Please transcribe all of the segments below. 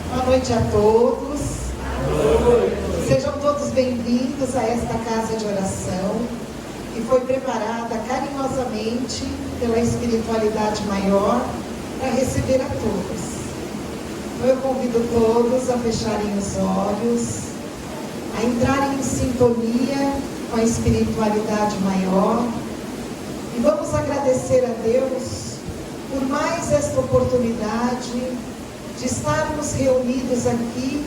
Boa noite a todos. Sejam todos bem-vindos a esta casa de oração, que foi preparada carinhosamente pela espiritualidade maior para receber a todos. Então eu convido todos a fecharem os olhos, a entrarem em sintonia com a espiritualidade maior, e vamos agradecer a Deus por mais esta oportunidade de estarmos reunidos aqui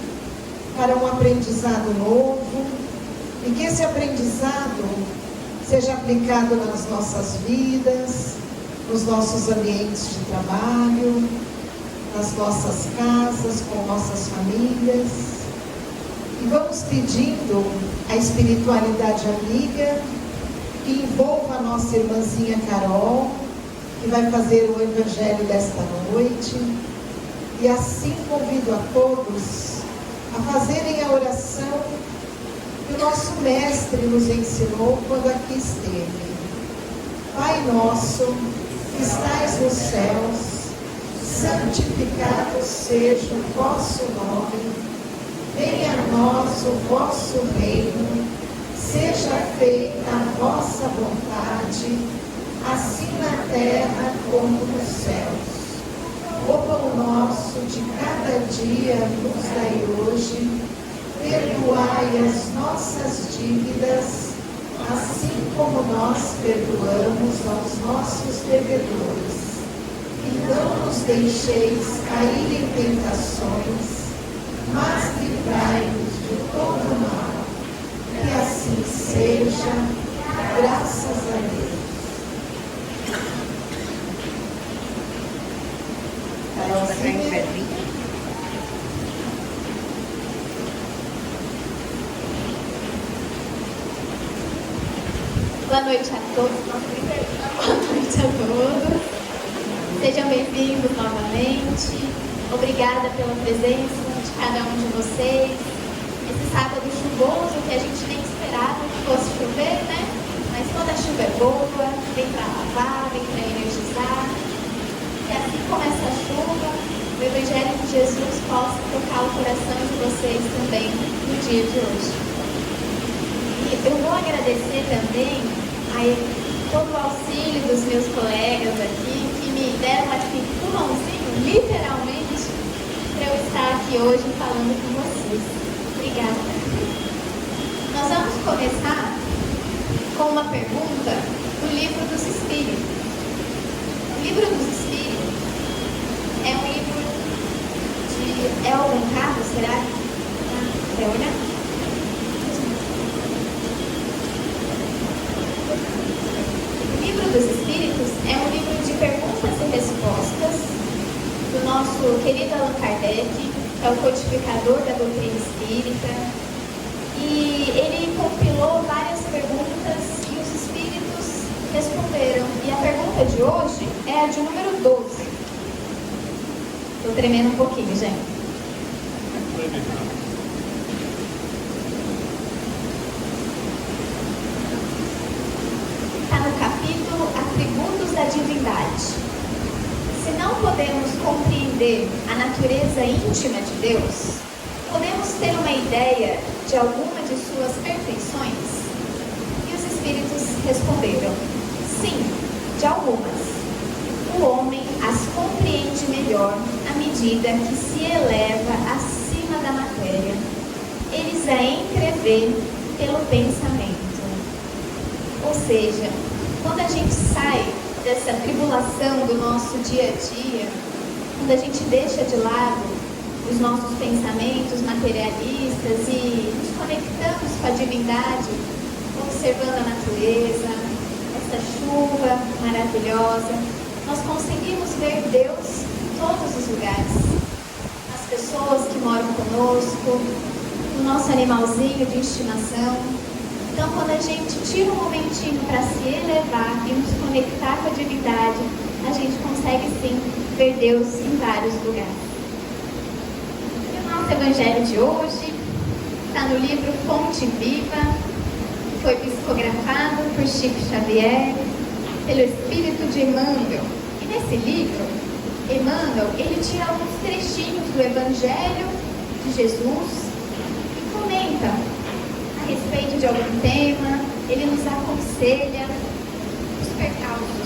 para um aprendizado novo, e que esse aprendizado seja aplicado nas nossas vidas, nos nossos ambientes de trabalho, nas nossas casas, com nossas famílias. E vamos pedindo a espiritualidade amiga que envolva a nossa irmãzinha Carol, que vai fazer o evangelho desta noite. E assim convido a todos a fazerem a oração que o nosso mestre nos ensinou quando aqui esteve. Pai nosso, que estais nos céus, santificado seja o vosso nome, venha a nós o vosso reino, seja feita a vossa vontade, assim na terra como nos céus. O pão nosso de cada dia nos dai hoje, perdoai as nossas dívidas, assim como nós perdoamos aos nossos devedores. E não nos deixeis cair em tentações, mas livrai-nos de todo mal. Que assim seja, graças a Deus. Boa noite a todos. Boa noite a todos. Sejam bem-vindos novamente. Obrigada pela presença de cada um de vocês. Esse sábado chuvoso que a gente nem esperava que fosse chover, né? Mas toda chuva é boa, vem para lavar, vem para energizar. E assim como essa chuva, o Evangelho de Jesus possa tocar o coração de vocês também no dia de hoje. E eu vou agradecer também a todo o auxílio dos meus colegas aqui, que me deram aqui um pulmãozinho, literalmente, para eu estar aqui hoje falando com vocês. Obrigada. Nós vamos começar com uma pergunta do Livro dos Espíritos. O Livro dos Espíritos é um livro de Elton Carlos, será? Quer olhar? O Livro dos Espíritos é um livro de perguntas e respostas do nosso querido Allan Kardec, que é o codificador da doutrina espírita. E ele compilou várias perguntas e os espíritos responderam. E a pergunta de hoje é a de número 12. Estou tremendo um pouquinho, gente. Está no capítulo Atributos da Divindade. Se não podemos compreender a natureza íntima de Deus, podemos ter uma ideia de alguma de suas perfeições? E os espíritos responderam: sim, de algumas. O homem as compreende melhor à medida que se eleva acima da matéria. Eles a entrevê pelo pensamento. Ou seja, quando a gente sai dessa tribulação do nosso dia a dia, quando a gente deixa de lado os nossos pensamentos materialistas e nos conectamos com a divindade, observando a natureza, essa chuva maravilhosa, nós conseguimos ver Deus em todos os lugares. As pessoas que moram conosco, o nosso animalzinho de estimação. Então, quando a gente tira um momentinho para se elevar e nos conectar com a divindade, a gente consegue sim ver Deus em vários lugares. E o nosso evangelho de hoje está no livro Fonte Viva, foi psicografado por Chico Xavier, pelo espírito de Emmanuel. E nesse livro, Emmanuel, ele tira alguns trechinhos do do Evangelho de Jesus e comenta a respeito de algum tema, ele nos aconselha os percalços,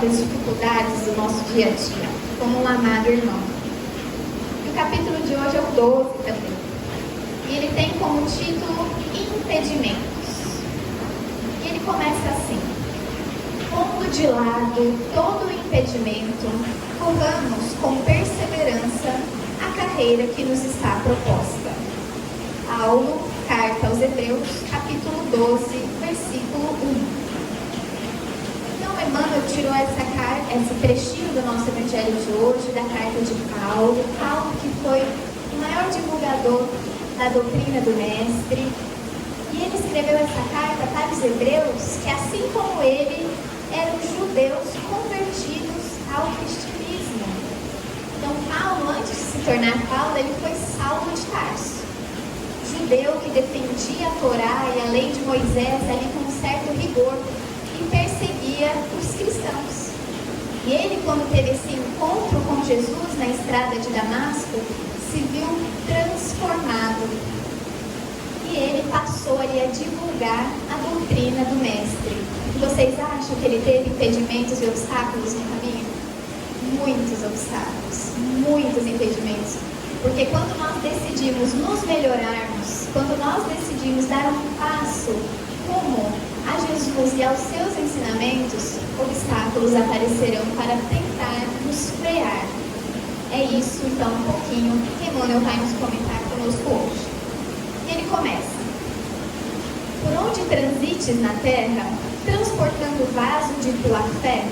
das dificuldades do nosso dia a dia, como um amado irmão. E o capítulo de hoje é o 12 também. E ele tem como título Impedimentos. E ele começa assim: pondo de lado todo o impedimento, corramos com perseverança a carreira que nos está proposta. Paulo, carta aos Hebreus, capítulo 12, versículo 1. Então, Emmanuel tirou esse trechinho do nosso evangelho de hoje, da carta de Paulo. Paulo, que foi o maior divulgador da doutrina do Mestre. E ele escreveu essa carta para os hebreus, que assim como ele, eram judeus convertidos ao cristianismo. Então, Paulo, antes de se tornar Paulo, ele foi Saulo de Tarso, judeu que defendia a Torá e a lei de Moisés ali com um certo rigor e perseguia os cristãos. E ele, quando teve esse encontro com Jesus na estrada de Damasco, se viu transformado. E ele passou ali a divulgar a doutrina do Mestre. Vocês acham que ele teve impedimentos e obstáculos no caminho? Muitos obstáculos, muitos impedimentos. Porque quando nós decidimos nos melhorarmos, quando nós decidimos dar um passo rumo a Jesus e aos seus ensinamentos, obstáculos aparecerão para tentar nos frear. É isso, então, um pouquinho que Emmanuel vai nos comentar conosco hoje. E ele começa: por onde transites na terra, transportando o vaso de tua fé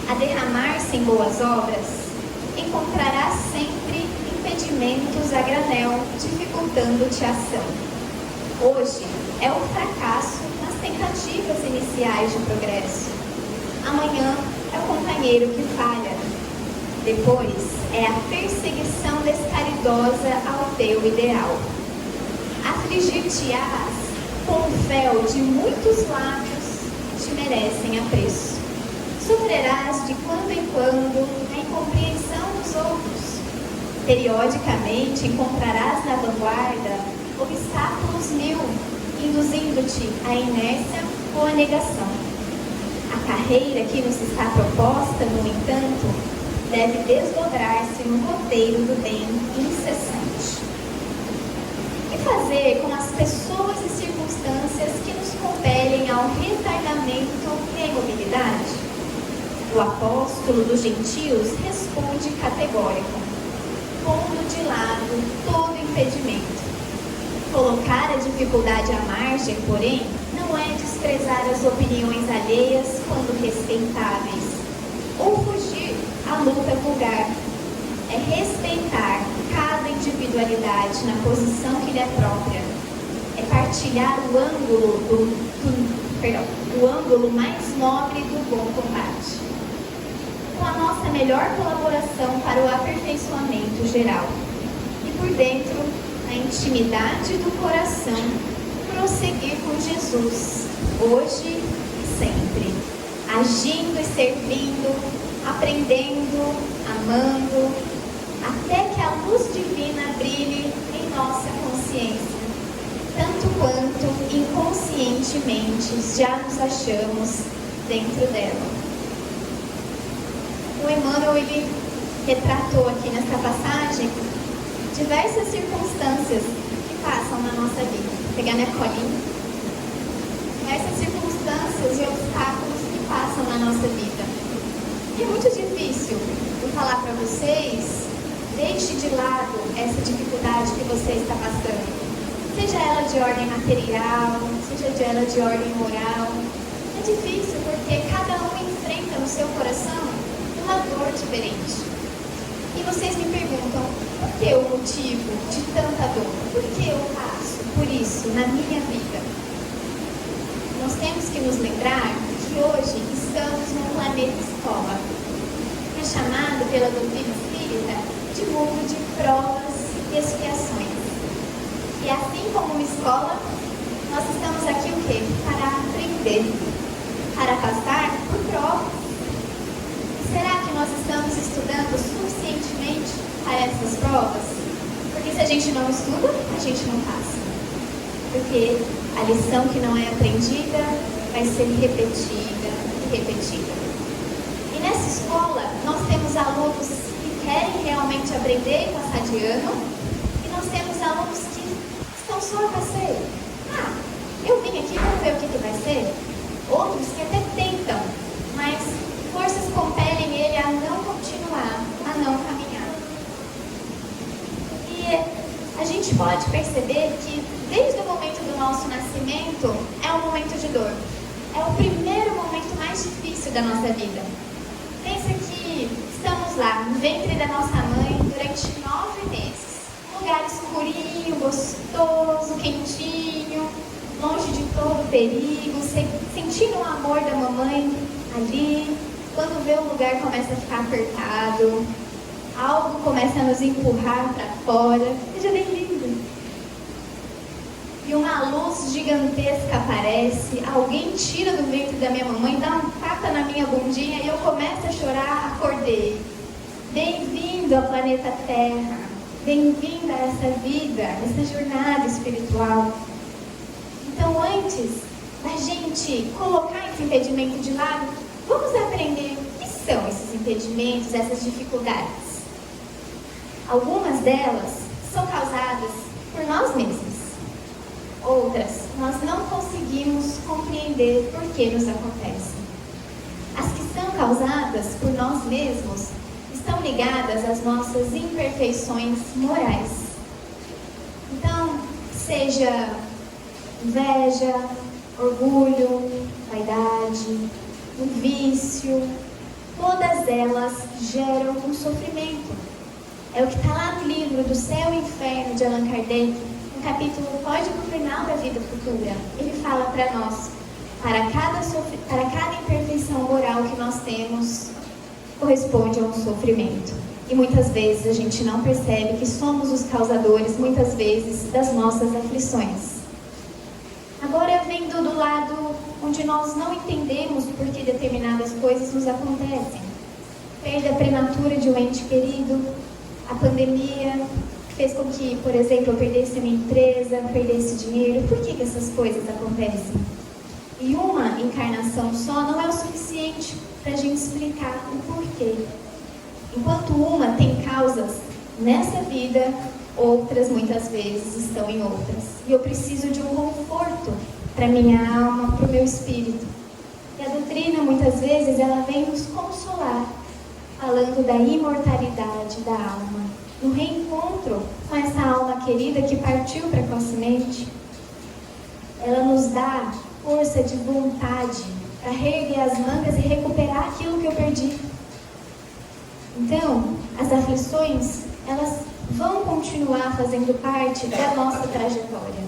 a derramar-se em boas obras, encontrarás sempre impedimentos a granel, dificultando-te a ação. Hoje é o fracasso nas tentativas iniciais de progresso. Amanhã é o companheiro que falha. Depois é a perseguição descaridosa ao teu ideal. Afligir-te-ás com o fel de muitos lábios te merecem apreço. Sofrerás de quando em quando a incompreensão dos outros. Periodicamente encontrarás na vanguarda obstáculos mil, induzindo-te à inércia ou à negação. A carreira que nos está proposta, no entanto, deve desdobrar-se no roteiro do bem incessante. O que fazer com as pessoas e circunstâncias que nos compelem ao retardamento e à imobilidade? O apóstolo dos gentios responde categórico, pondo de lado todo impedimento. Colocar a dificuldade à margem, porém, não é desprezar as opiniões alheias quando respeitáveis, ou fugir à luta vulgar. É respeitar cada individualidade na posição que lhe é própria. É partilhar o ângulo mais nobre do bom combate, com a nossa melhor colaboração para o aperfeiçoamento geral. E por dentro, na intimidade do coração, prosseguir com Jesus, hoje e sempre, agindo e servindo, aprendendo, amando, até que a luz divina brilhe em nossa consciência, tanto quanto inconscientemente já nos achamos dentro dela. O Emmanuel, ele retratou aqui nessa passagem diversas circunstâncias que passam na nossa vida. Vou pegar minha colinha. Diversas circunstâncias e obstáculos que passam na nossa vida. E é muito difícil eu falar para vocês: deixe de lado essa dificuldade que você está passando. Seja ela de ordem material, seja ela de ordem moral. É difícil porque cada um enfrenta no seu coração uma dor diferente. E vocês me perguntam: por que o motivo de tanta dor? Por que eu passo por isso na minha vida? Nós temos que nos lembrar que hoje estamos num planeta escola. É chamado pela doutrina espírita de mundo de provas e expiações. E assim como uma escola, nós estamos aqui o quê? Para aprender, para passar por provas. E será que nós estamos estudando suficientemente para essas provas? se a gente não estuda, a gente não passa. Porque a lição que não é aprendida vai ser repetida e repetida. E nessa escola, nós temos alunos que querem realmente aprender e passar de ano, e nós temos alunos que estão só a passeio. Eu vim aqui, vamos ver o que vai ser. Outros que até tentam, mas forças compelem ele a não continuar, a não caminhar. E a gente pode perceber que desde o momento do nosso nascimento é um momento de dor. É o primeiro momento mais difícil da nossa vida. Pensa que estamos lá no ventre da nossa mãe durante 9 meses. Um lugar escurinho, gostoso, quentinho, longe de todo perigo, sentindo o amor da mamãe ali. Quando vê o lugar começa a ficar apertado, algo começa a nos empurrar para fora. Seja bem-vindo. E uma luz gigantesca aparece, alguém tira do ventre da minha mamãe, dá um tapa na minha bundinha e eu começo a chorar, acordei. Bem-vindo ao planeta Terra, bem-vindo a essa vida, essa jornada espiritual. Então, antes da gente colocar esse impedimento de lado, vamos aprender o que são esses impedimentos, essas dificuldades. Algumas delas são causadas por nós mesmos. Outras, nós não conseguimos compreender por que nos acontecem. As que são causadas por nós mesmos estão ligadas às nossas imperfeições morais. Então, seja inveja, orgulho, vaidade, o vício, todas elas geram um sofrimento. É o que está lá no livro do Céu e Inferno de Allan Kardec, no capítulo Código Penal da Vida Futura. Ele fala para nós, para cada imperfeição moral que nós temos, corresponde a um sofrimento. E muitas vezes a gente não percebe que somos os causadores, muitas vezes, das nossas aflições. Agora, vendo do lado onde nós não entendemos por que determinadas coisas nos acontecem. Perda prematura de um ente querido, a pandemia fez com que, por exemplo, eu perdesse a minha empresa, perdesse dinheiro. Por que essas coisas acontecem? E uma encarnação só não é o suficiente para a gente explicar o porquê. Enquanto uma tem causas nessa vida, outras muitas vezes estão em outras. E eu preciso de um conforto para minha alma, para o meu espírito. E a doutrina, muitas vezes, ela vem nos consolar, falando da imortalidade da alma, no reencontro com essa alma querida que partiu precocemente. Ela nos dá força de vontade para reerguer as mangas e recuperar aquilo que eu perdi. Então, as aflições, elas vão continuar fazendo parte da nossa trajetória.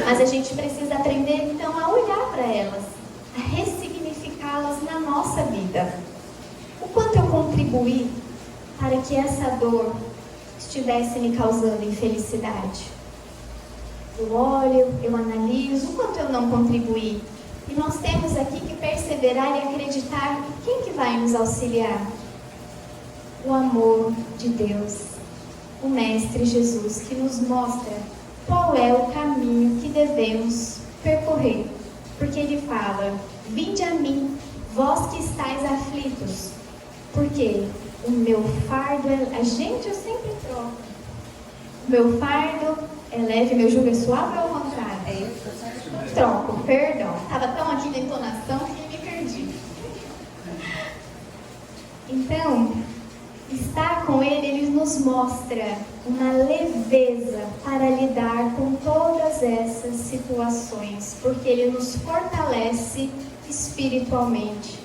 Mas a gente precisa aprender, então, a olhar para elas, a ressignificá-las na nossa vida. O quanto eu contribuí para que essa dor estivesse me causando infelicidade? Eu olho, eu analiso, o quanto eu não contribuí. E nós temos aqui que perseverar e acreditar em quem que vai nos auxiliar? O amor de Deus, o Mestre Jesus, que nos mostra qual é o caminho que devemos percorrer. Porque ele fala, vinde a mim, vós que estáis aflitos, porque o meu fardo é... Gente, eu sempre troco. O meu fardo é leve, meu jugo é suave ou ao contrário? Troco, perdão. Estava tão aqui na entonação que me perdi. Então, estar com ele nos mostra uma leveza para lidar com todas essas situações, porque ele nos fortalece espiritualmente.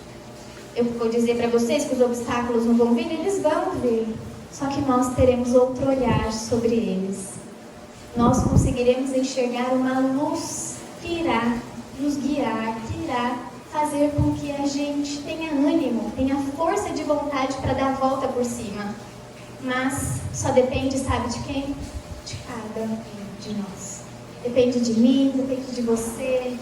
Eu vou dizer para vocês que os obstáculos não vão vir, eles vão vir. Só que nós teremos outro olhar sobre eles. Nós conseguiremos enxergar uma luz que irá nos guiar, que irá fazer com que a gente tenha ânimo, tenha força de vontade para dar a volta por cima. Mas só depende, sabe de quem? De cada um de nós. Depende de mim, depende de você,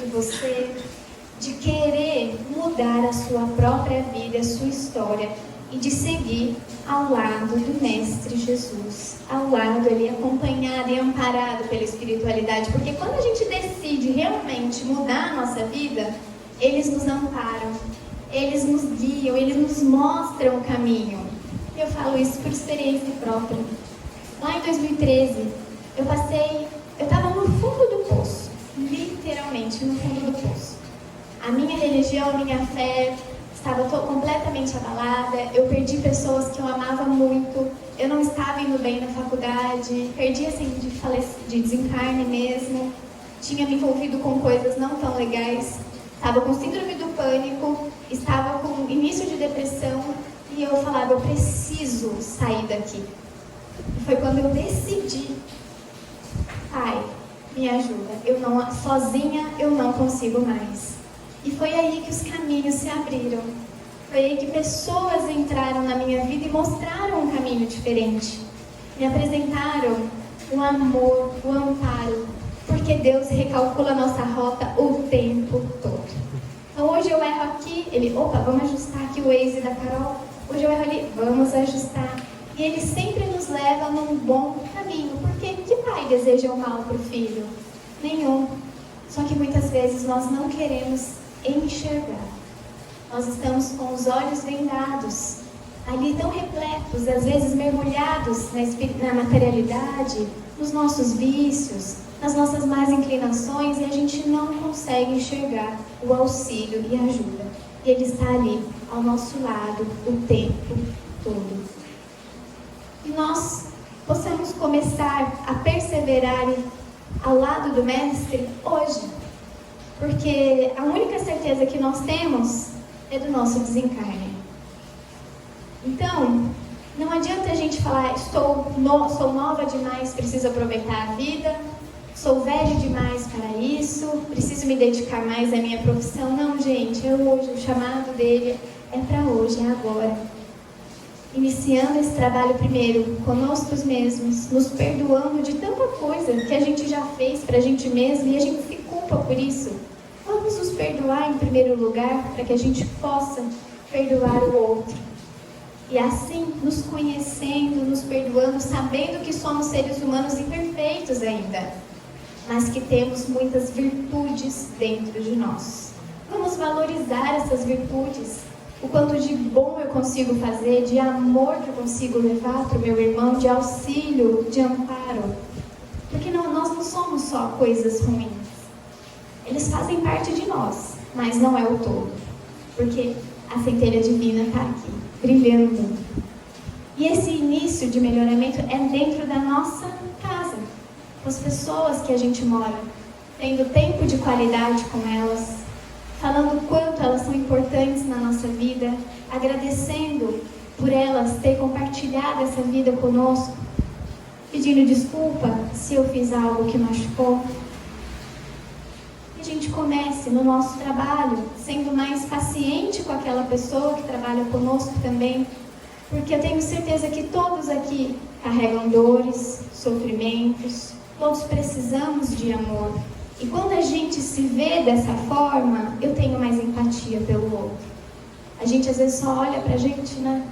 de querer mudar a sua própria vida, a sua história, e de seguir ao lado do Mestre Jesus, ao lado ali, acompanhado e amparado pela espiritualidade, porque quando a gente decide realmente mudar a nossa vida, eles nos amparam, eles nos guiam, eles nos mostram o caminho. Eu falo isso por experiência própria. Lá em 2013, eu estava no fundo do poço, literalmente no fundo do poço. A minha religião, a minha fé estava completamente abalada, eu perdi pessoas que eu amava muito, eu não estava indo bem na faculdade, perdi assim de desencarne mesmo, tinha me envolvido com coisas não tão legais, estava com síndrome do pânico, estava com início de depressão e eu falava, eu preciso sair daqui. E foi quando eu decidi, Pai, me ajuda, sozinha eu não consigo mais. E foi aí que os caminhos se abriram. Foi aí que pessoas entraram na minha vida e mostraram um caminho diferente. Me apresentaram o amor, o amparo. Porque Deus recalcula a nossa rota o tempo todo. Então hoje eu erro aqui, vamos ajustar aqui o Waze da Carol. Hoje eu erro ali, vamos ajustar. E Ele sempre nos leva num bom caminho. Porque que pai deseja o mal para o filho? Nenhum. Só que muitas vezes nós não queremos enxergar. Nós estamos com os olhos vendados, ali tão repletos, às vezes mergulhados na materialidade, nos nossos vícios, nas nossas más inclinações, e a gente não consegue enxergar o auxílio e a ajuda. E Ele está ali, ao nosso lado, o tempo todo. E nós possamos começar a perseverar ao lado do Mestre hoje. Porque a única certeza que nós temos é do nosso desencarne. Então, não adianta a gente falar, sou nova demais, preciso aproveitar a vida, sou velho demais para isso, preciso me dedicar mais à minha profissão. Não, gente, é hoje, o chamado dele é para hoje, é agora. Iniciando esse trabalho primeiro conosco mesmos, nos perdoando de tanta coisa que a gente já fez para a gente mesmo e a gente se culpa por isso. Vamos nos perdoar em primeiro lugar para que a gente possa perdoar o outro. E assim, nos conhecendo, nos perdoando, sabendo que somos seres humanos imperfeitos ainda, mas que temos muitas virtudes dentro de nós. Vamos valorizar essas virtudes. O quanto de bom eu consigo fazer, de amor que eu consigo levar para o meu irmão, de auxílio, de amparo. Porque nós não somos só coisas ruins. Eles fazem parte de nós, mas não é o todo. Porque a centelha divina está aqui, brilhando. E esse início de melhoramento é dentro da nossa casa, com as pessoas que a gente mora, tendo tempo de qualidade com elas, falando o quanto elas são importantes na nossa vida, agradecendo por elas ter compartilhado essa vida conosco, pedindo desculpa se eu fiz algo que machucou. Que a gente comece no nosso trabalho, sendo mais paciente com aquela pessoa que trabalha conosco também, porque eu tenho certeza que todos aqui carregam dores, sofrimentos, todos precisamos de amor. E quando a gente se vê dessa forma, eu tenho mais empatia pelo outro. A gente às vezes só olha pra gente, né?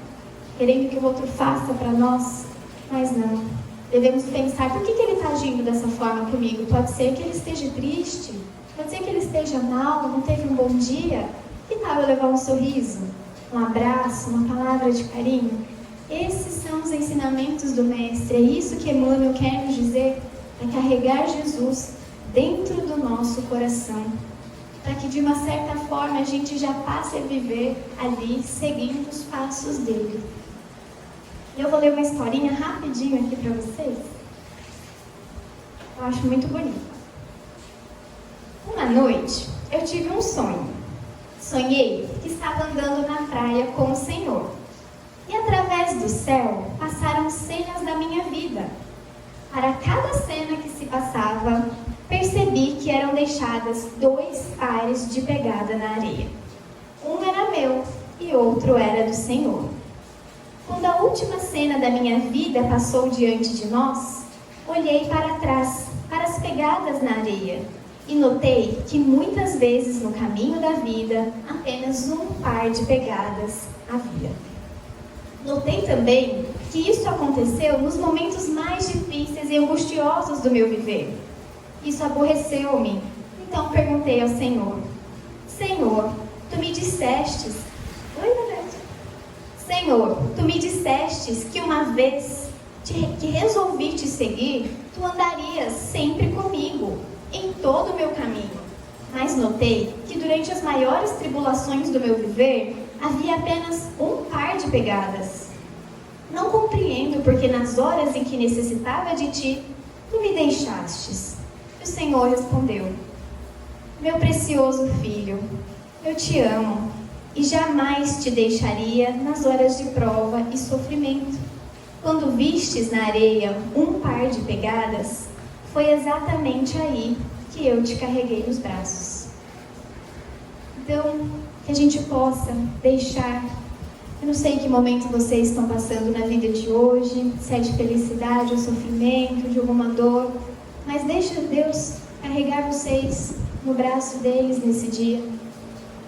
Querendo que o outro faça pra nós, mas não. Devemos pensar, por que ele está agindo dessa forma comigo? Pode ser que ele esteja triste, pode ser que ele esteja mal, não teve um bom dia. Que tal eu levar um sorriso, um abraço, uma palavra de carinho? Esses são os ensinamentos do Mestre. É isso que Emmanuel quer nos dizer, é carregar Jesus dentro do nosso coração, para que de uma certa forma a gente já passe a viver ali, seguindo os passos dele. Eu vou ler uma historinha rapidinho aqui para vocês. Eu acho muito bonita. Uma noite, eu tive um sonho. Sonhei que estava andando na praia com o Senhor. E através do céu, passaram cenas da minha vida. Para cada cena que se passava, percebi que eram deixadas 2 pares de pegada na areia. Um era meu e outro era do Senhor. Quando a última cena da minha vida passou diante de nós, olhei para trás, para as pegadas na areia, e notei que muitas vezes no caminho da vida, apenas um par de pegadas havia. Notei também que isso aconteceu nos momentos mais difíceis e angustiosos do meu viver. Isso aborreceu-me. Então perguntei ao Senhor: Senhor, tu me dissestes... Oi, Roberto. Senhor, tu me dissestes que uma vez que resolvi te seguir, tu andarias sempre comigo, em todo o meu caminho. Mas notei que durante as maiores tribulações do meu viver, havia apenas um par de pegadas. Não compreendo porque nas horas em que necessitava de ti, tu me deixastes. E o Senhor respondeu: meu precioso filho, eu te amo e jamais te deixaria nas horas de prova e sofrimento. Quando vistes na areia um par de pegadas, foi exatamente aí que eu te carreguei nos braços. Então, que a gente possa deixar, eu não sei em que momento vocês estão passando na vida de hoje, se é de felicidade ou sofrimento, de alguma dor, mas deixa Deus carregar vocês no braço deles nesse dia.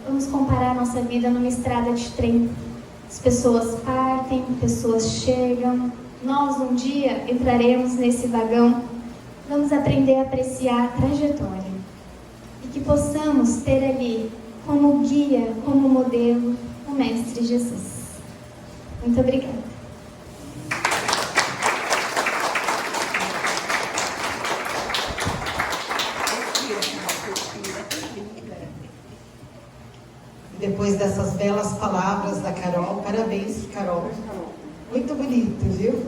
Vamos comparar nossa vida numa estrada de trem. As pessoas partem, pessoas chegam. Nós um dia entraremos nesse vagão. Vamos aprender a apreciar a trajetória. E que possamos ter ali como guia, como modelo, o Mestre Jesus. Muito obrigada. Depois dessas belas palavras da Carol, parabéns, Carol. Muito bonito, viu?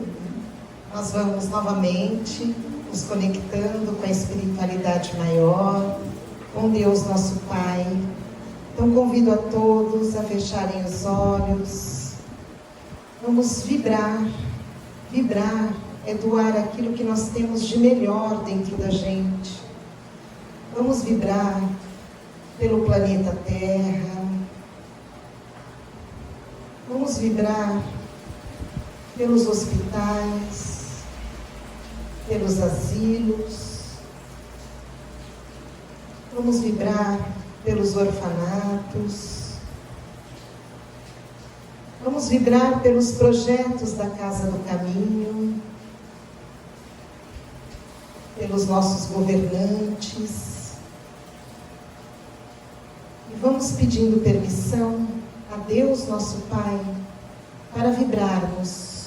Nós vamos novamente nos conectando com a espiritualidade maior, com Deus nosso Pai. Então convido a todos a fecharem os olhos. Vamos vibrar. Vibrar é doar aquilo que nós temos de melhor dentro da gente. Vamos vibrar pelo planeta Terra. Vamos vibrar pelos hospitais, pelos asilos. Vamos vibrar pelos orfanatos. Vamos vibrar pelos projetos da Casa do Caminho, pelos nossos governantes. E vamos pedindo permissão a Deus, nosso Pai, para vibrarmos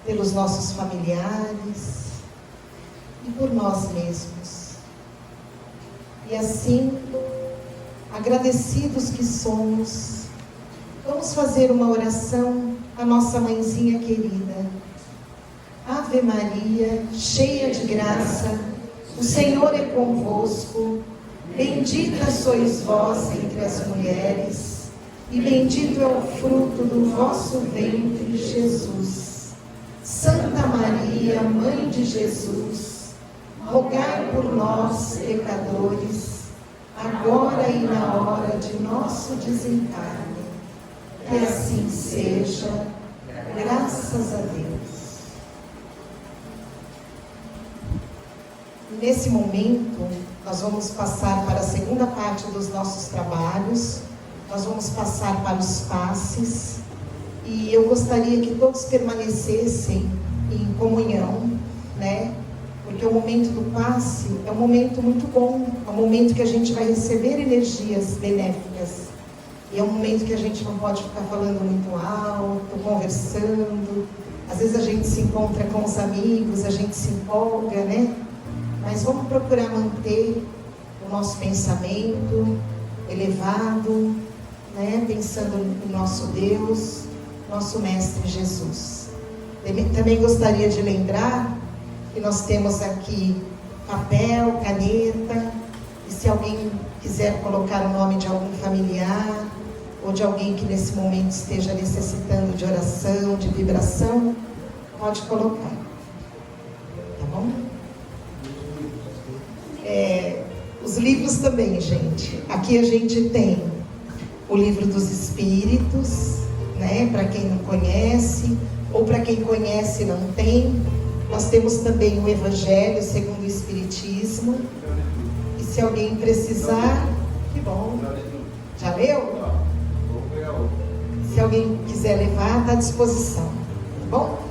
pelos nossos familiares e por nós mesmos. E assim, agradecidos que somos, vamos fazer uma oração à nossa mãezinha querida. Ave Maria, cheia de graça, o Senhor é convosco. Bendita sois vós entre as mulheres, e bendito é o fruto do vosso ventre, Jesus. Santa Maria, Mãe de Jesus, rogai por nós, pecadores, agora e na hora de nosso desencarne. Que assim seja, graças a Deus. Nesse momento, nós vamos passar para a segunda parte dos nossos trabalhos. Nós vamos passar para os passes. E eu gostaria que todos permanecessem em comunhão, né? Porque o momento do passe é um momento muito bom. É um momento que a gente vai receber energias benéficas. E é um momento que a gente não pode ficar falando muito alto, conversando. Às vezes a gente se encontra com os amigos, a gente se empolga, né? Mas vamos procurar manter o nosso pensamento elevado, né? Pensando no nosso Deus, nosso Mestre Jesus. Também gostaria de lembrar que nós temos aqui papel, caneta, e se alguém quiser colocar o nome de algum familiar, ou de alguém que nesse momento esteja necessitando de oração, de vibração, pode colocar. Tá bom? Os livros também, gente. Aqui a gente tem o Livro dos Espíritos, né? Para quem não conhece, ou para quem conhece e não tem. Nós temos também o Evangelho segundo o Espiritismo. E se alguém precisar, que bom. Já leu? Se alguém quiser levar, está à disposição. Tá bom?